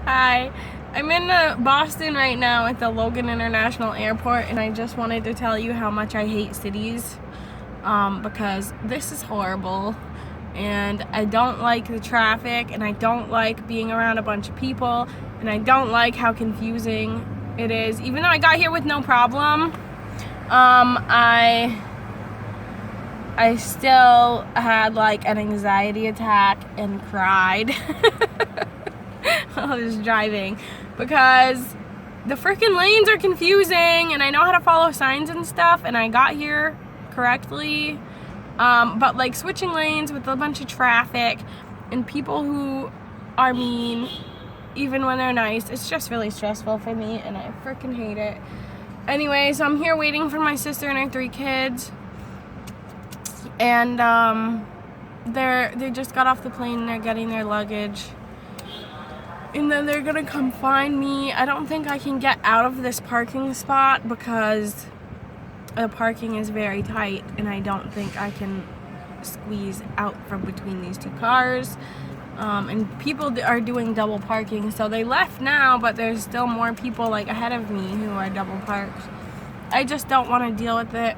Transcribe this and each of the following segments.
Hi. I'm in Boston right now at the Logan International Airport, and I just wanted to tell you how much I hate cities because this is horrible, and I don't like the traffic, and I don't like being around a bunch of people, and I don't like how confusing it is. Even though I got here with no problem, I still had like an anxiety attack and cried while I was driving because the freaking lanes are confusing, and I know how to follow signs and stuff, and I got here correctly, but like switching lanes with a bunch of traffic and people who are mean even when they're nice, it's just really stressful for me, and I freaking hate it. Anyway, so I'm here waiting for my sister and her 3 kids, and they just got off the plane and they're getting their luggage, and then they're gonna come find me. I don't think I can get out of this parking spot because the parking is very tight, and I don't think I can squeeze out from between these 2 cars. And people are doing double parking, so they left now, but there's still more people like ahead of me who are double parked. I just don't want to deal with it.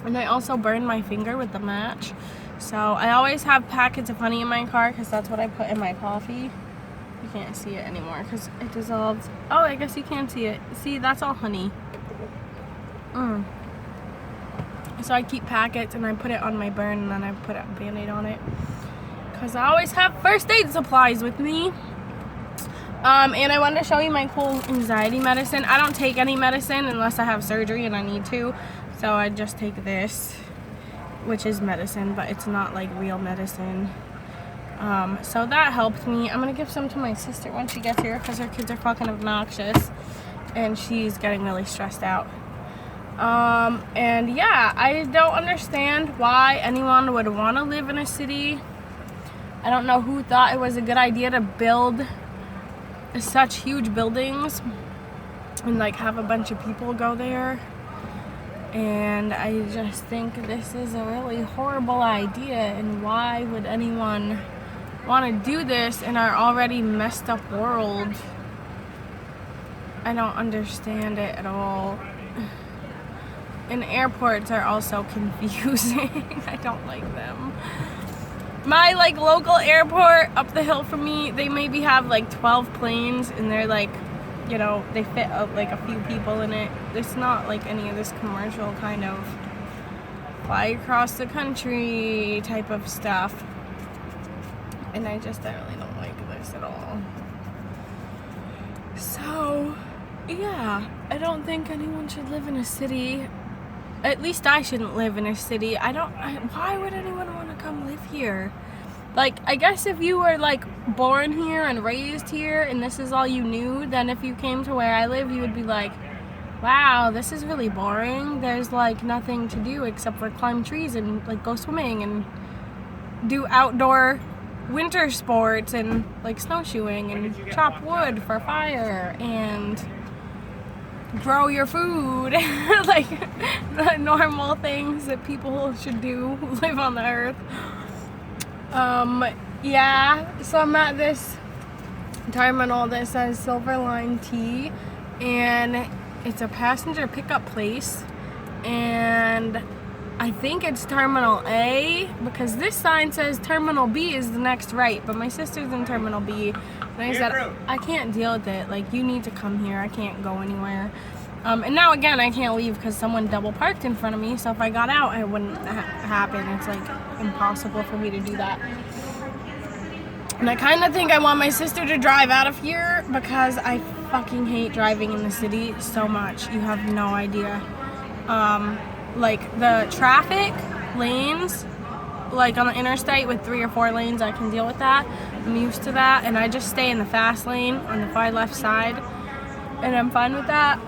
And I also burned my finger with the match, so I always have packets of honey in my car because that's what I put in my coffee. You can't see it anymore because it dissolved. Oh, I guess you can see it. See, that's all honey. So I keep packets and I put it on my burn, and then I put a Band-Aid on it because I always have first aid supplies with me. And I wanted to show you my cool anxiety medicine. I don't take any medicine unless I have surgery and I need to. So I just take this, which is medicine, but it's not like real medicine. So that helped me. I'm gonna give some to my sister when she gets here because her kids are fucking obnoxious and she's getting really stressed out. And yeah, I don't understand why anyone would want to live in a city. I don't know who thought it was a good idea to build such huge buildings and like have a bunch of people go there. And I just think this is a really horrible idea, and why would anyone want to do this in our already messed up world? I don't understand it at all. And airports are also confusing. I don't like them. My like local airport up the hill from me, they maybe have like 12 planes, and they're like, you know, they fit like a few people in it. It's not like any of this commercial kind of fly across the country type of stuff. And I really don't like this at all. So, yeah, I don't think anyone should live in a city. At least I shouldn't live in a city. Why would anyone want to come live here? Like, I guess if you were like born here and raised here and this is all you knew, then if you came to where I live, you would be like, wow, this is really boring. There's like nothing to do except for climb trees and like go swimming and do outdoor winter sports and like snowshoeing and chop wood for fire and grow your food. Like the normal things that people should do who live on the earth. Yeah, so I'm at this terminal that says Silverline T, and it's a passenger pickup place, and I think it's Terminal A because this sign says Terminal B is the next right, but my sister's in Terminal B, and I said, I can't deal with it, like, you need to come here, I can't go anywhere. And now again, I can't leave because someone double parked in front of me, so if I got out, it wouldn't happen. It's like impossible for me to do that. And I kind of think I want my sister to drive out of here because I fucking hate driving in the city so much. You have no idea. Like the traffic lanes, like on the interstate with 3 or 4 lanes, I can deal with that. I'm used to that, and I just stay in the fast lane on the far left side, and I'm fine with that.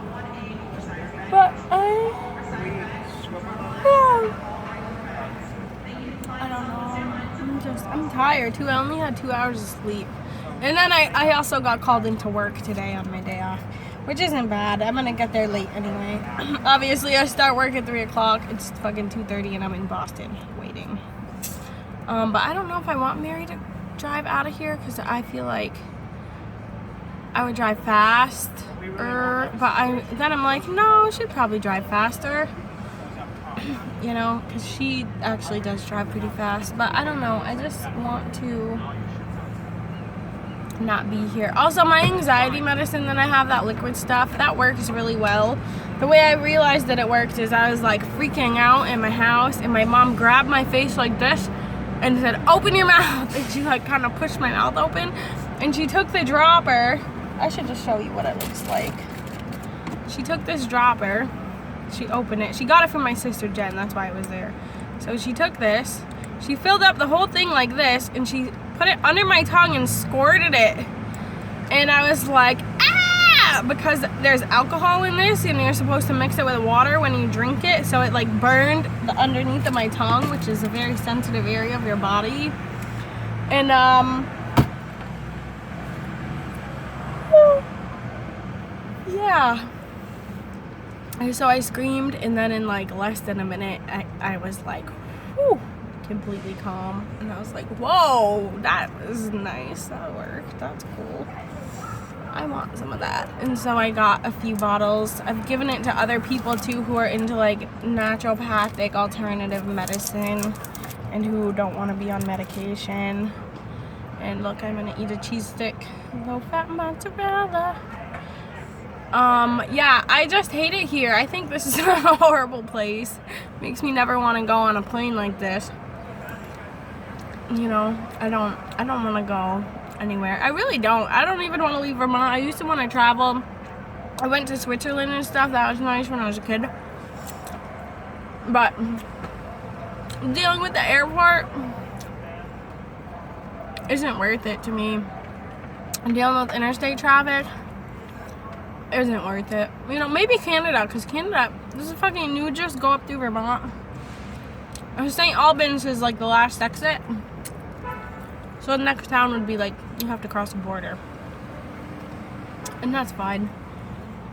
But I don't know. I'm tired too. I only had 2 hours of sleep. And then I also got called into work today on my day off, which isn't bad. I'm gonna get there late anyway. Obviously, I start work at 3 o'clock. It's fucking 2:30 and I'm in Boston waiting. But I don't know if I want Mary to drive out of here because I feel like I would drive fast, but then I'm like, no, she'd probably drive faster, you know, because she actually does drive pretty fast. But I don't know, I just want to not be here. Also, my anxiety medicine that I have, that liquid stuff, that works really well. The way I realized that it worked is I was like freaking out in my house, and my mom grabbed my face like this and said, open your mouth, and she like kind of pushed my mouth open, and she took the dropper. I should just show you what it looks like. She took this dropper, she opened it, she got it from my sister Jen, that's why it was there. So she took this, she filled up the whole thing like this, and she put it under my tongue and squirted it. And I was like, ah! Because there's alcohol in this, and you're supposed to mix it with water when you drink it, so it like burned the underneath of my tongue, which is a very sensitive area of your body. And yeah. And so I screamed, and then in like less than a minute, I was like, whew, completely calm. And I was like, whoa, that was nice. That worked. That's cool. I want some of that. And so I got a few bottles. I've given it to other people too who are into like naturopathic alternative medicine and who don't want to be on medication. And look, I'm gonna eat a cheese stick. Low fat mozzarella. Yeah, I just hate it here. I think this is a horrible place. Makes me never want to go on a plane like this. You know, I don't want to go anywhere. I really don't. I don't even want to leave Vermont. I used to want to travel. I went to Switzerland and stuff. That was nice when I was a kid. But dealing with the airport isn't worth it to me. And dealing with interstate traffic isn't worth it. You know, maybe Canada, because Canada, this is fucking, you would just go up through Vermont. St. Albans is like the last exit. So the next town would be like, you have to cross the border. And that's fine.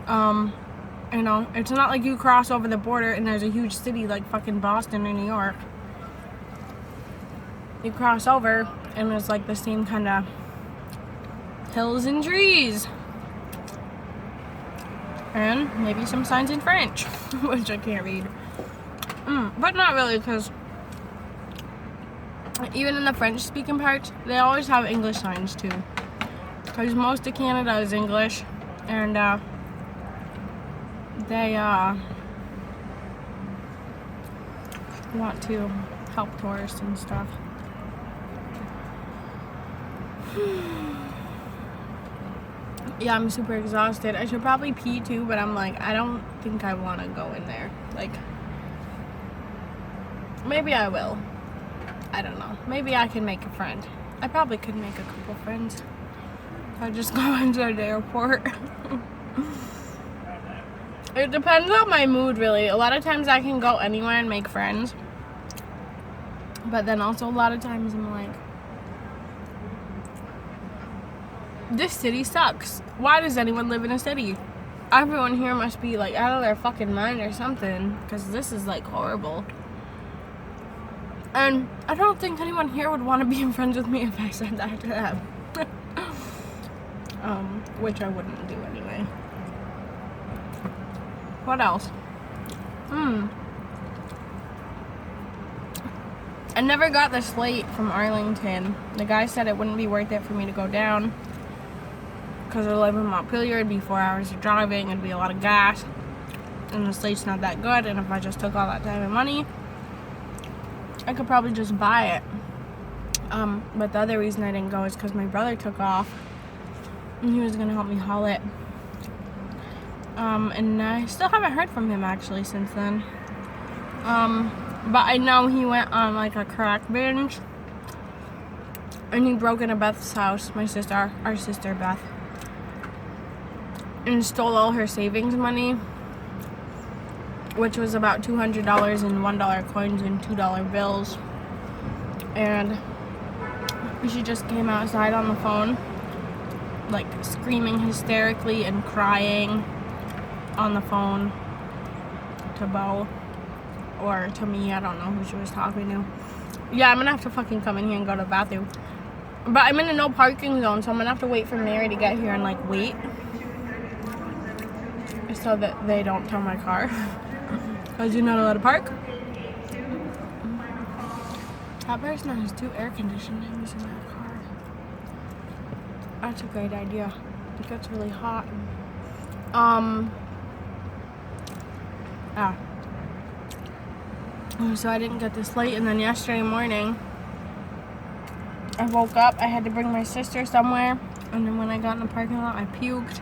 You know, it's not like you cross over the border and there's a huge city like fucking Boston or New York. You cross over and there's like the same kind of hills and trees. And maybe some signs in French, which I can't read. But not really, because even in the French-speaking parts, they always have English signs too. Because most of Canada is English, and they want to help tourists and stuff. Yeah, I'm super exhausted. I should probably pee too, but I'm like, I don't think I want to go in there. Like, maybe I will. I don't know. Maybe I can make a friend. I probably could make a couple friends if I just go into the airport. It depends on my mood, really. A lot of times I can go anywhere and make friends. But then also a lot of times I'm like, this city sucks. Why does anyone live in a city? Everyone here must be like out of their fucking mind or something, because this is like horrible. And I don't think anyone here would want to be friends with me if I said that to them. Which I wouldn't do anyway. What else? I never got the slate from Arlington. The guy said it wouldn't be worth it for me to go down, because I live in Montpelier, it'd be 4 hours of driving, it'd be a lot of gas, and the slate's not that good, and if I just took all that time and money, I could probably just buy it. But the other reason I didn't go is because my brother took off, and he was going to help me haul it. And I still haven't heard from him, actually, since then. But I know he went on, like, a crack binge, and he broke into Beth's house, our sister Beth, and stole all her savings money, which was about $200 in $1 coins and $2 bills. And she just came outside on the phone, like screaming hysterically and crying on the phone to Bo or to me. I don't know who she was talking to. Yeah, I'm gonna have to fucking come in here and go to the bathroom. But I'm in a no parking zone, so I'm gonna have to wait for Mary to get here and like wait. So that they don't tow my car. Because you're not allowed to park. That person has 2 air conditionings in that car. That's a great idea. It gets really hot. So I didn't get this late, and then yesterday morning I woke up, I had to bring my sister somewhere, and then when I got in the parking lot I puked,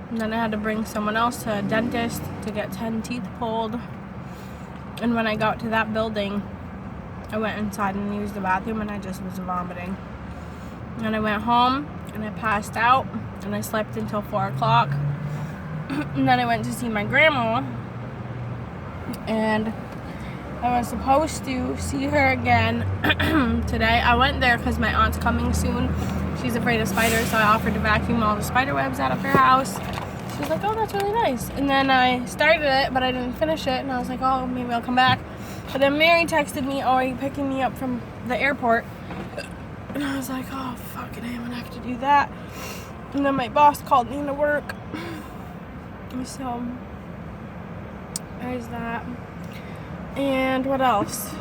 and then I had to bring someone else to a dentist to get 10 teeth pulled, and when I got to that building I went inside and used the bathroom and I just was vomiting. And I went home and I passed out and I slept until 4 o'clock. And then I went to see my grandma, and I was supposed to see her again today. I went there because my aunt's coming soon. She's afraid of spiders, so I offered to vacuum all the spider webs out of her house. She was like, oh, that's really nice. And then I started it, but I didn't finish it, and I was like, oh, maybe I'll come back. But then Mary texted me, oh, are you picking me up from the airport? And I was like, oh, fucking I'm gonna have to do that. And then my boss called me into work. So, there's that. And what else?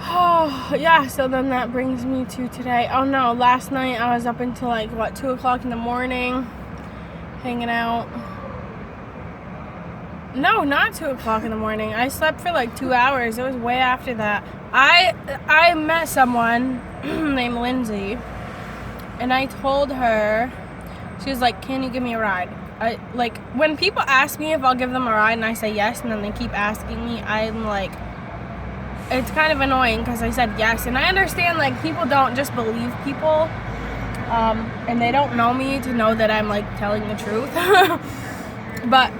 Oh, yeah, so then that brings me to today. Oh no, last night I was up until like, 2 o'clock in the morning, hanging out. No, not 2 o'clock in the morning. I slept for like 2 hours. It was way after that. I met someone named Lindsay, and I told her, she was like, can you give me a ride? Like, when people ask me if I'll give them a ride and I say yes, and then they keep asking me, I'm like, it's kind of annoying because I said yes. And I understand, like, people don't just believe people, and they don't know me to know that I'm, like, telling the truth. But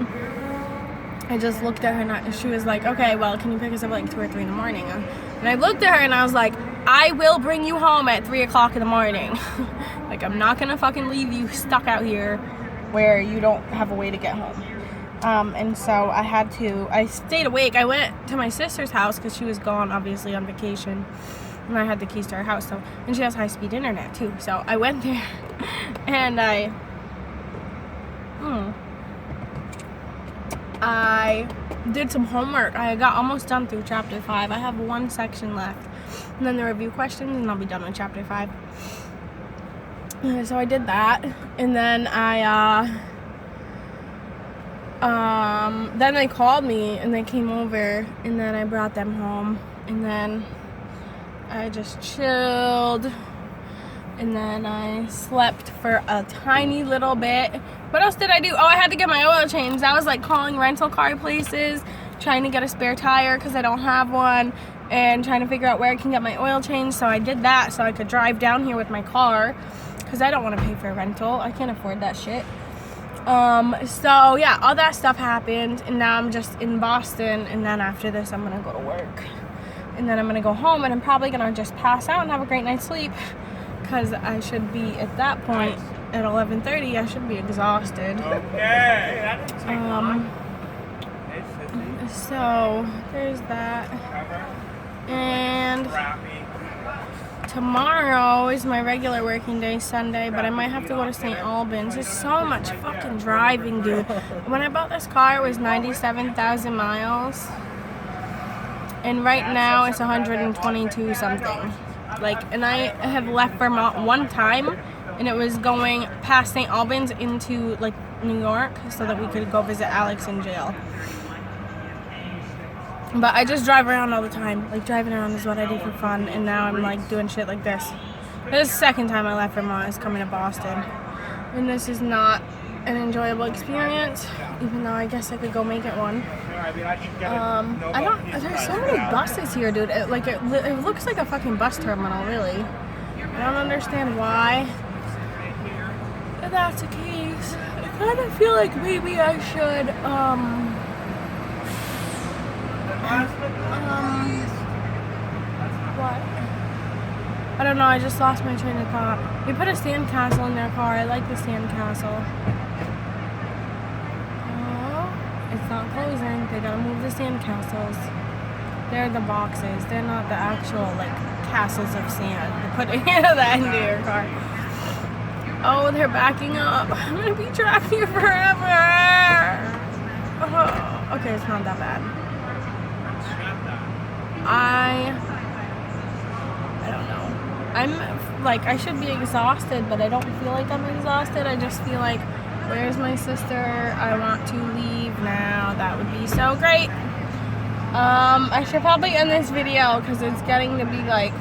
I just looked at her and she was like, okay, well, can you pick us up like 2 or 3 in the morning? And I looked at her and I was like, I will bring you home at 3 o'clock in the morning. Like, I'm not gonna fucking leave you stuck out here where you don't have a way to get home. And so I stayed awake. I went to my sister's house because she was gone, obviously, on vacation. And I had the keys to her house, and she has high-speed internet too. So I went there and I did some homework. I got almost done through chapter 5. I have 1 section left, and then the review questions, and I'll be done with chapter 5. So I did that, and then then they called me, and they came over, and then I brought them home, and then I just chilled, and then I slept for a tiny little bit. What else did I do? Oh, I had to get my oil changed. I was like calling rental car places, trying to get a spare tire because I don't have one, and trying to figure out where I can get my oil changed. So I did that so I could drive down here with my car because I don't want to pay for a rental. I can't afford that shit. So yeah, all that stuff happened, and now I'm just in Boston, and then after this I'm gonna go to work, and then I'm gonna go home, and I'm probably gonna just pass out and have a great night's sleep because I should be at that point at 11:30. I should be exhausted. Okay. So there's that, and tomorrow is my regular working day, Sunday, but I might have to go to St. Albans. There's so much fucking driving, dude. When I bought this car, it was 97,000 miles, and right now it's 122 something. Like, and I have left Vermont 1 time, and it was going past St. Albans into like New York so that we could go visit Alex in jail. But I just drive around all the time. Like, driving around is what I do for fun, and now I'm like doing shit like this. This is the second time I left Vermont is coming to Boston, and this is not an enjoyable experience, even though I guess I could go make it one. There's so many buses here, dude. It looks like a fucking bus terminal, really. I don't understand why. If that's the case, I kind of feel like maybe I should, what? I don't know, I just lost my train of thought. We put a sandcastle in their car. I like the sandcastle. Oh, it's not closing. They gotta move the sandcastles. They're the boxes. They're not the actual, like, castles of sand to put that into your car. Oh, they're backing up. I'm gonna be trapped here forever. Oh, okay, it's not that bad. I don't know. I'm like, I should be exhausted, but I don't feel like I'm exhausted. I just feel like, where's my sister? I want to leave now. That would be so great. I should probably end this video because it's getting to be like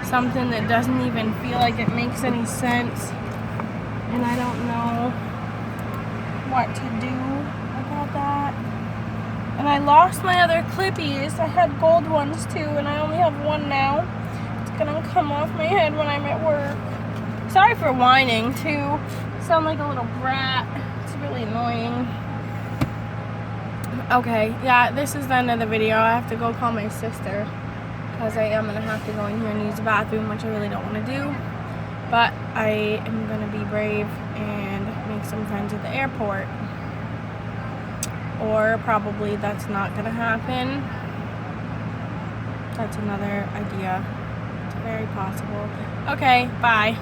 something that doesn't even feel like it makes any sense. And I don't know what to do about that. And I lost my other clippies. I had gold ones too, and I only have one now. It's gonna come off my head when I'm at work. Sorry for whining too. I sound like a little brat. It's really annoying. Okay, yeah, this is the end of the video. I have to go call my sister because I am gonna have to go in here and use the bathroom, which I really don't want to do. But I am gonna be brave and make some friends at the airport. Or probably that's not gonna happen. That's another idea. It's very possible. Okay, bye.